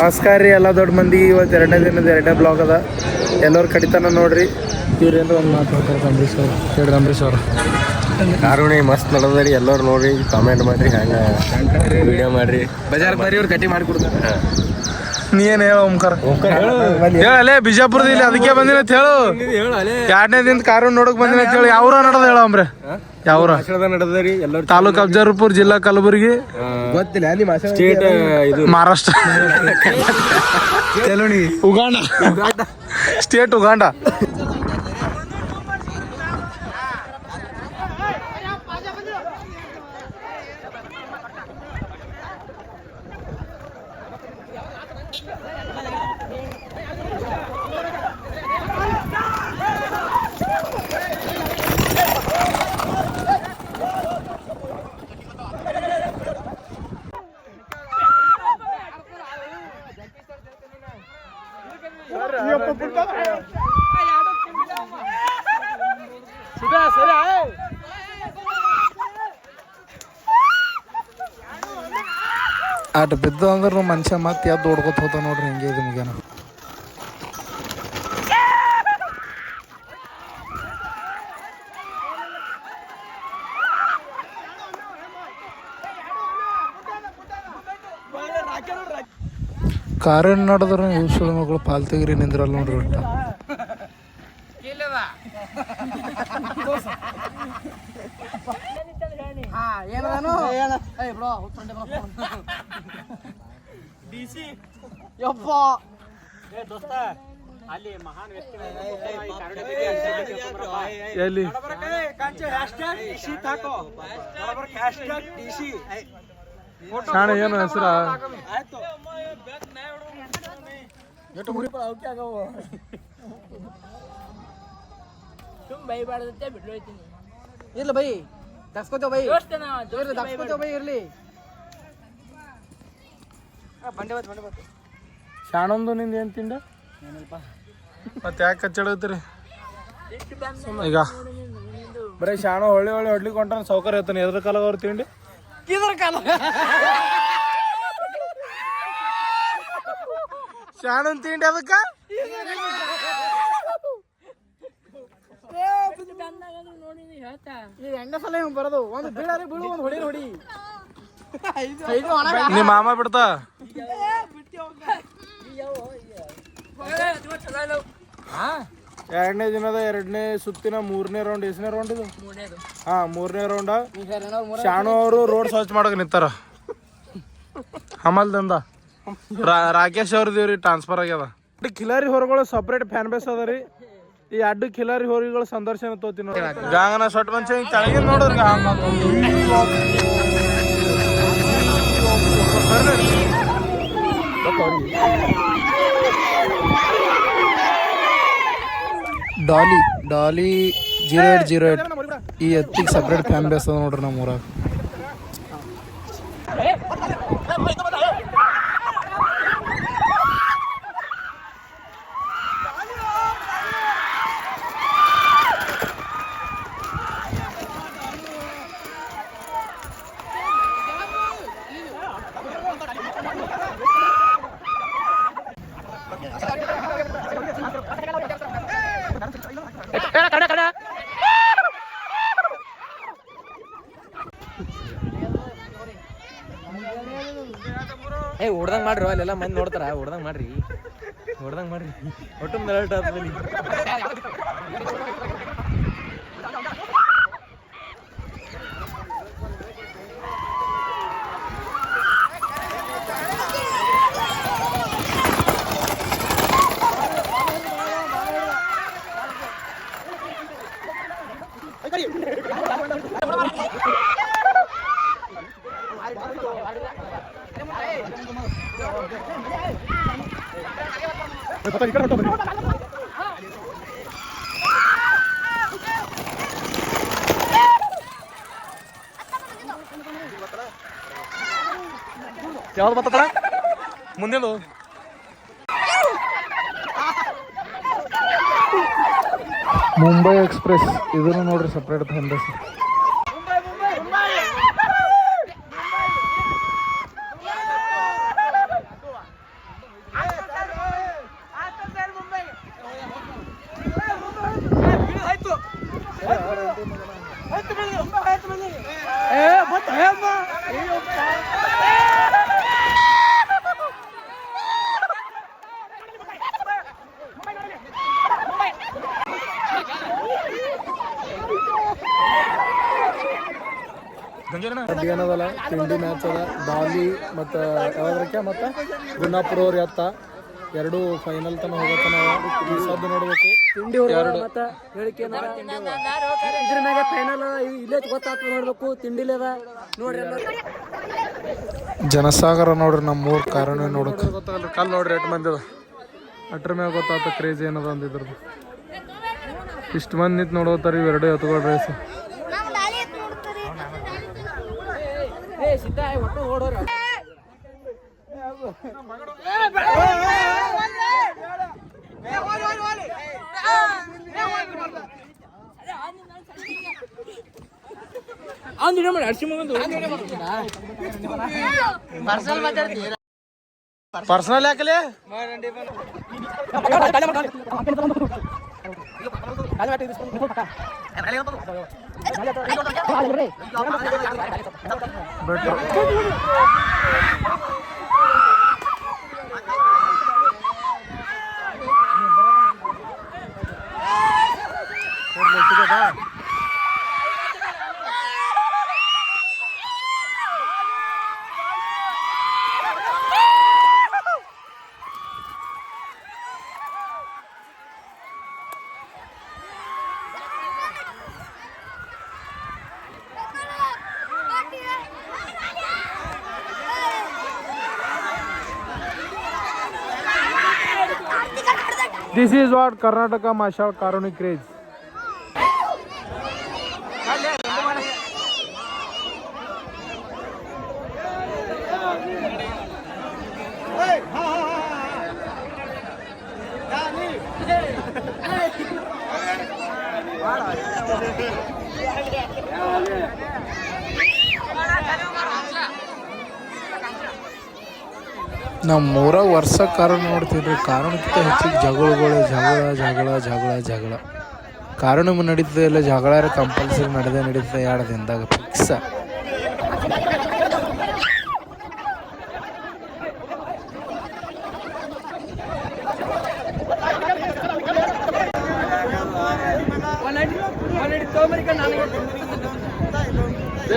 ನಮಸ್ಕಾರ ರೀ ಎಲ್ಲ ದೊಡ್ಡ ಮಂದಿಗೆ. ಇವತ್ತು ಎರಡನೇ ದಿನದ ಎರಡನೇ ಬ್ಲಾಗ್ ಅದ. ಎಲ್ಲರೂ ಕಡಿತಾನ ನೋಡ್ರಿ. ಇವ್ರೇನು ಒಂದು ಮಾತು ಹೇಳ್ತಾರೆ ಅಂಬರೀಶ್ ಅವರು. ಹೇಳ್ರಿ ಅಂಬರೀಶ್ ಅವರು. ಕಾರುಣಿ ಮಸ್ತ್ ನಡೆದ್ರಿ. ಎಲ್ಲರೂ ನೋಡ್ರಿ, ಕಾಮೆಂಟ್ ಮಾಡ್ರಿ, ಹಂಗೆ ವಿಡಿಯೋ ಮಾಡ್ರಿ. ಬಜಾರ್ ಬರೀ ಅವ್ರು ಕಟ್ಟಿ ಮಾಡಿಕೊಡ್ತಾರೆ. ನೀ ಏನು ಹೇಳು ಓಂಕಾರ? ಹೇಳಲೇ ಬಿಜಾಪುರದ ಇಲ್ಲಿ ಅದಕ್ಕೆ ಬಂದಿನ ಅಂತ ಹೇಳು. ಎರಡನೇ ದಿನ ಕಾರು ನೋಡಕ್ ಬಂದಿನ ಅಂತ ಹೇಳಿ. ಯಾವ್ರ ನಡೆದ ಹೇಳ ಅಂಬ್ರೆ? ಯಾವ್ರ ನಡೆದ್ರಿ? ಎಲ್ಲರೂ ತಾಲೂಕ್ ಅಫಜಲ್ಪುರ್, ಜಿಲ್ಲಾ ಕಲಬುರಗಿ, ಗೊತ್ತಿಲ್ಲ. ಸ್ಟೇಟ್ ಇದು Maharashtra, Uganda, state Uganda. At ಬಿದ್ದು ಅಂದ್ರೆ ಮನುಷ್ಯ ಮತ್ತೆ ಯಾವ್ದು ಓಡ್ಕೊತ ಹೋತ ನೋಡ್ರಿ. ಹಿಂಗೆ ಇದು ಮುಗಿಯನ. ಕಾರೇನು ನಡೆದ್ರೆ ಇವ್ಸುಳ ಮಗಳು ಪಾಲ್ ತೆಗಿರಿ ನಿಂದ್ರಲ್ಲ ನೋಡ್ರಿ. ಒಟ್ಟ ಎಲ್ಲಿ ಶಾಣ ಏನು ಹೆಸರ? ಇಲ್ಲ ಬೈ ದಸ್ಕೋತೇವ್ ಬೈ, ದಸ್ಕೋತೇವ್ ಬೈ ಇರ್ಲಿ. ಶಾಣೊಂದು ನಿಂದ ಏನ್ ತಿಂಡ? ಮತ್ತೆ ಯಾಕೆ ಕಚ್ಚಡತ್ರಿ? ಈಗ ಬರೀ ಶಾಣ ಹೊಳ್ಳಿ ಹೊಳ್ಳಿ ಹೊಡ್ಲಿಕ್ಕೆ ಹೊಂಟಾನ ಸೌಕರ್ಯ ಇರ್ತಾನೆ. ಎದ್ರ ಕಾಲಾಗ ಅವ್ರು ತಿಂಡಿ ಇದ್ರ ಕಾಲ ಶಾಣನ್ ತಿಂಡಿ ಅದಕ್ಕ ಎಂಡ ಸಲ ಬರೋದು. ಒಂದು ಬೀಳಾರಿ ಬೀಳು, ಒಂದು ಹೊಡಿ ಹೊಡಿ. ನಿಮ್ಮ ಮಾಮ ಬಿಡ್ತಾ ಎರಡನೇ ದಿನದ ಎರಡನೇ ಸುತ್ತಿನ ಮೂರನೇ ರೌಂಡ್. ಎಷ್ಟನೇ ರೌಂಡ್ ಇದು? ಹಾ, ಮೂರನೇ ರೌಂಡ್. ಶಾಣು ಅವರು ರೋಡ್ ಸ್ವಚ್ಛ ಮಾಡಕ್ ನಿಂತಾರ. ಹಮಲ್ದಂದ ರಾಕೇಶ್ ಅವ್ರದಿವ್ರಿ ಟ್ರಾನ್ಸ್ಫರ್ ಆಗ್ಯದ. ಖಿಲಾರಿ ಹೊರಗಳು ಸಪ್ರೇಟ್ ಫ್ಯಾನ್ ಬೇಸ್ ಅದ ರೀ. ಈ ಅಡ್ಡು ಖಿಲಾರಿ ಹೋರಿಗಳ ಸಂದರ್ಶನ ತೋತಿ ನೋಡಿ. ಗಾಂಗನ ಸೊಟ್ ಮನುಷ್ಯ ತೆಳಗಿನ ನೋಡ್ರಿ. ಡಾಲಿ 0808 ಈ ಎತ್ತಿಗೆ ಸಪ್ರೇಟ್ ಫ್ಯಾನ್ ಬೇಸ್ ಅದ ನೋಡ್ರಿ ನಮ್ಮ ಊರಾಗ. ಹೊಡ್ದಂಗ್ ಮಾಡ್ರಿ, ಅಲ್ಲೆಲ್ಲ ಮಂದಿ ನೋಡ್ತಾರ. ಹೊಡ್ದಂಗ್ ಮಾಡ್ರಿ, ಹೊಡ್ದಂಗ್ ಮಾಡ್ರಿ. ಒಟ್ಟು ಯಾವ್ದು ಬರ್ತದ ಮುಂದೇನು? ಮುಂಬೈ ಎಕ್ಸ್ಪ್ರೆಸ್ ಇದನ್ನು ನೋಡ್ರಿ ಸಪ್ರೇಟ್ ಫ್ಯಾನ್. ಏನದಲ್ಲ ತಿಂಡಿ ಮ್ಯಾಚ್ ಅದ ಬಾಲಿ ಮತ್ತು ಯಾವ್ದ್ರಕ್ಕೆ ಮತ್ತು ಗುನ್ನಾಪುರ ಅವ್ರ ಎತ್ತ ಎರಡು ಫೈನಲ್ ತನ ಹೋಗತ್ತ ನಾವು ಈ ಸದ್ದು ನೋಡ್ಬೇಕು. ತಿಂಡಿ ಮತ್ತೆ ಹೇಳಿಕೆ ಇದ್ರ ಮ್ಯಾಗ ಫೈನಲ್ ಇಲ್ಲೇ ಗೊತ್ತಾಗ್ತದೆ ನೋಡ್ಬೇಕು. ತಿಂಡಿಲಿ ಅದ ನೋಡ್ರಿ ಜನಸಾಗರ ನೋಡ್ರಿ ನಮ್ಮ ಊರ್ ಕಾರಣ ನೋಡಕ್ ಗೊತ್ತಾಗಲ್ರಿ. ಕಲ್ ನೋಡ್ರಿ ಎಟ್ ಮಂದಿ ಅದ ಅಟ್ರ ಮ್ಯಾಗ ಗೊತ್ತಾಗ್ತ ಕ್ರೇಜ್ ಏನದ ಅಂದಿದ್ರದ್ದು. ಇಷ್ಟು ಮಂದಿ ನಿಂತು ನೋಡೋತಾರ ಇವೆರಡು ಎತ್ಕೊಳ್ ರೇಸ್. ಪರ್ಸನಲ್ ಯಾಕಲೆ This is what Karnataka Martial Karuni craze. ನಮ್ಮ ಊರಾಗ ವರ್ಷ ಕಾರಣ ನೋಡ್ತಿದ್ರಿ. ಕಾರಣಕ್ಕಿಂತ ಹೆಚ್ಚಿಗೆ ಜಗಳ ಕಾರಣ ನಡೀತದೆ ಇಲ್ಲ ಜಗಳ ಕಂಪಲ್ಸರಿ ನಡೀತದೆ 2 ದಿನದಾಗ ಫಿಕ್ಸ್.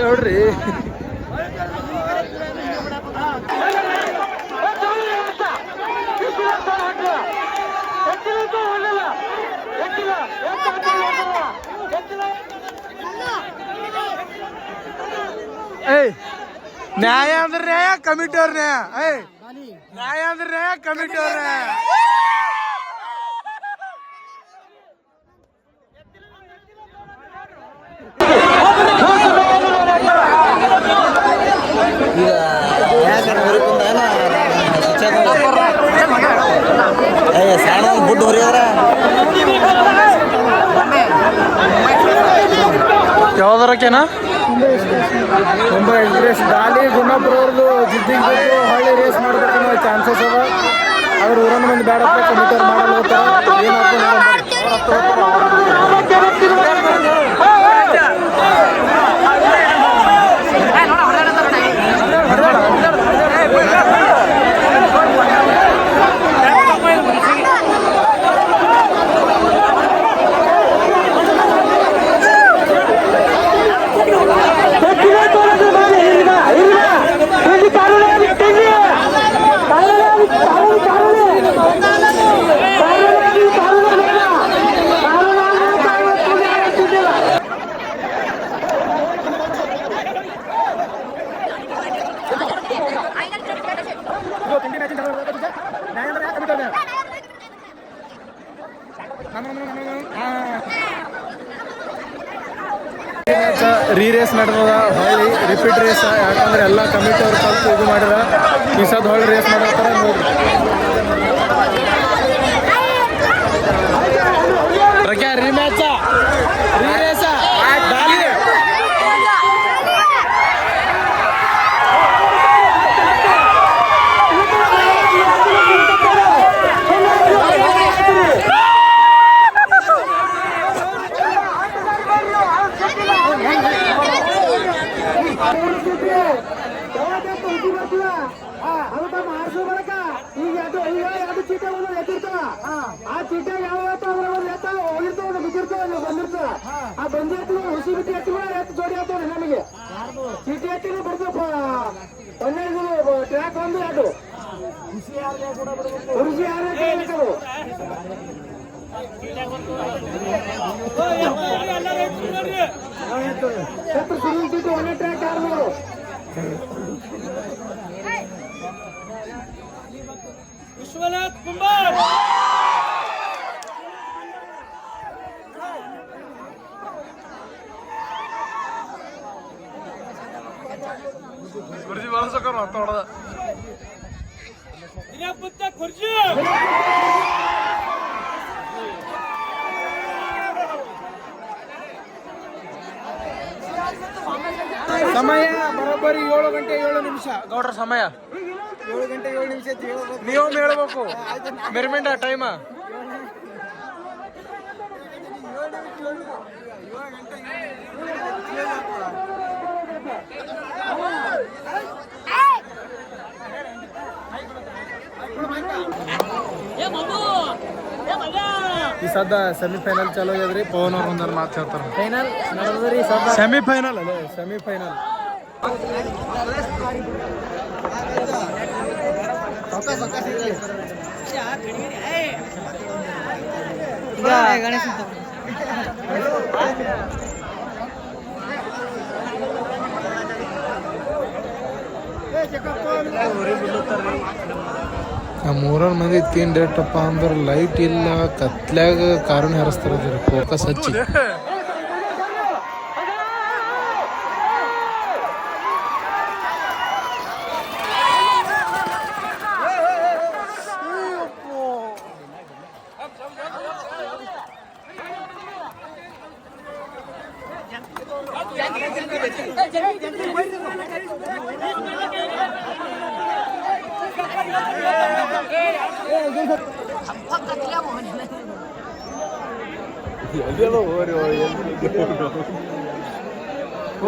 ನೋಡ್ರಿ ನ್ಯಾಯ ಅಂದ್ರೆ ನ್ಯಾಯ, ಕಮಿಟಿ ಅವ್ರ ನ್ಯಾಯ. ನ್ಯಾಯ ಅಂದ್ರೆ ನ್ಯಾಯ, ಕಮಿಟಿ ಅವ್ರ ನ್ಯಾಯ. ಯಾವ್ದರಕ್ಕೇನಾ ತುಂಬಾ ಇಂಟ್ರೆಸ್ಟ್. ಗಾಲಿ ಗುನ್ನಾಪುರ ಅವ್ರದ್ದು ಜಿದ್ದಿಗೆ ಬೇಕು ಹಳ್ಳಿ ರೇಸ್ ಮಾಡ್ಬೇಕನ್ನೋ ಚಾನ್ಸಸ್ ಅದ. ಅವ್ರ ಊರನ್ನ ಮಂದಿ ಬೇಡ ಕಮಿಟಿ ಅವ್ರು ಮಾಡಲ್ಲ ರೀ ರೇಸ್ ನಡೆದ ಹೊಳ್ಳಿ ರಿಪೀಟ್ ರೇಸ್. ಯಾಕಂದ್ರೆ ಎಲ್ಲ ಕಮಿಟಿ ಅವ್ರು ಕಲ್ತು ಇದು ಮಾಡಿರ ಈ ಸದ್ ಹೊಳ್ಳಿ ರೇಸ್ ಮಾಡತ್ತಾರ ನೋಡ್ರಿ. ರಿಮ್ಯಾಚ ರೀ ರೇಸ ಗಾಲಿ ಆ ಚೀಟ ಯಾವ ಬಂದಿರ್ತಾವ ಬಂದಿರ್ತಾವ ಬಂದಿರ್ತಾವ ಆ ಬಂದಿರ್ತೀವಿ ಹುಸಿ ಬಿಟ್ಟು ಎತ್ತು ಜೋಡಿ ಆಗ್ತಾವ ನಮಗೆ ಚೀಟಿ ಹಾಕಿದ್ರೆ ಬರ್ಬೇಕು. 12 ಟ್ರ್ಯಾಕ್ ಒಂದು ಅದು ಕೃಷಿ ಚೀಟಿ ಒಂದೇ ಟ್ರ್ಯಾಕ್ ಯಾರು ವಿಶ್ವನಾಥ್ ಕುಮಾರ್ ಖುರ್ಜಿ ಬಳಸೋಕರು ಅಂತ ಹೊಡೆದ ಖುರ್ಜಿ ಸಮಯ ಬರೋಬ್ಬರಿ 7 ಗಂಟೆ 7 ನಿಮಿಷ. ಗೌಡ್ರ ಸಮಯ 7 ಗಂಟೆ 7 ನಿಮಿಷ. ನೀವು ಹೇಳ್ಬೇಕು ಮೆರ್ಮೆಂಡ ಟೈಮ. ಈ ಸದ್ದ ಸೆಮಿಫೈನಲ್ ಚಾಲೂ ಆಗ್ಯದ್ರಿ. ಪವನ್ ಅವ್ರ ಒಂದಾರ ಮಾತು ಹೇಳ್ತಾರೆ. ಫೈನಲ್ ನಡೆದ್ರಿ ಸದ್ದ ಸೆಮಿಫೈನಲ್ ಅಲ್ಲ ಸೆಮಿಫೈನಲ್. ಗಣೇಶ ನಮ್ಮ ಊರ ಮಂದಿ ತೀನ್ ಡೇಟಪ್ಪ ಅಂದ್ರೆ ಲೈಟ್ ಇಲ್ಲ, ಕತ್ಲ್ಯಾಗ ಕಾರಣ ಹರಿಸ್ತಾರ ಫೋಕಸ್ ಹಚ್ಚಿ.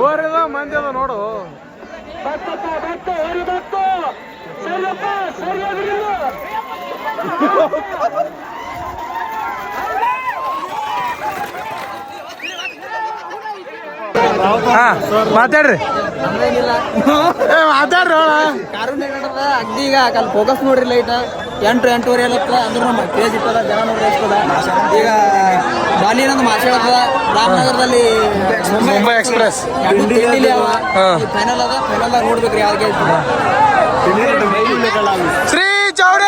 ಓರಿದ ಮಂದಿ ಅದ ನೋಡು. ಮಾತಾಡ್ರಿ ಮಾತಾಡ್ರಿ. ಕಾರುಣ್ಯ ನಡದ ಅಗ್ದೀಗ ಅಲ್ಲಿ ಫೋಕಸ್ ನೋಡ್ರಿ ಲೈಟ್ 8-8:30 ಎಲ್ಲತ್ತ ಅಂದ್ರೆ ನಮ್ಮ ಕ್ರೇಜ್ ಇರ್ತದ, ಜನ ನೋಡ್ರಿ ಇರ್ತದ. ಈಗ ಬಾಲಿನಂದು ಮಾತಾಡದ ರಾಮನಗರದಲ್ಲಿ ಮುಂಬೈ ಎಕ್ಸ್ಪ್ರೆಸ್ ಫೈನಲ್ ಅದ. ಫೈನಲ್ ನೋಡ್ಬೇಕ್ರಿ ಯಾವ್ದು ಶ್ರೀ ಚೌಡ